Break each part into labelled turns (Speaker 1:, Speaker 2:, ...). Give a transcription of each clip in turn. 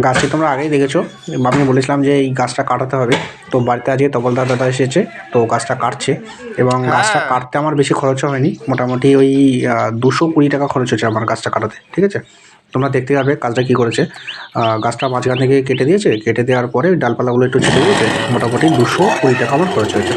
Speaker 1: গাছটি তোমরা আগেই দেখেছো, আমি বলেছিলাম যে এই গাছটা কাটাতে হবে। তো বাড়িতে আজকে তপলদার দাদা এসেছে, তো গাছটা কাটছে। এবং গাছটা কাটতে আমার বেশি খরচও হয়নি, মোটামুটি ওই 220 টাকা খরচ হয়েছে আমার গাছটা কাটাতে। ঠিক আছে, তোমরা দেখতে পাবে কাজটা কী করেছে। গাছটা মাঝখান থেকে কেটে দিয়েছে, কেটে দেওয়ার পরে ডালপালাগুলো একটু ছেটে দিয়েছে। মোটামুটি 220 টাকা আমার খরচ হয়েছে।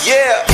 Speaker 2: Yeah.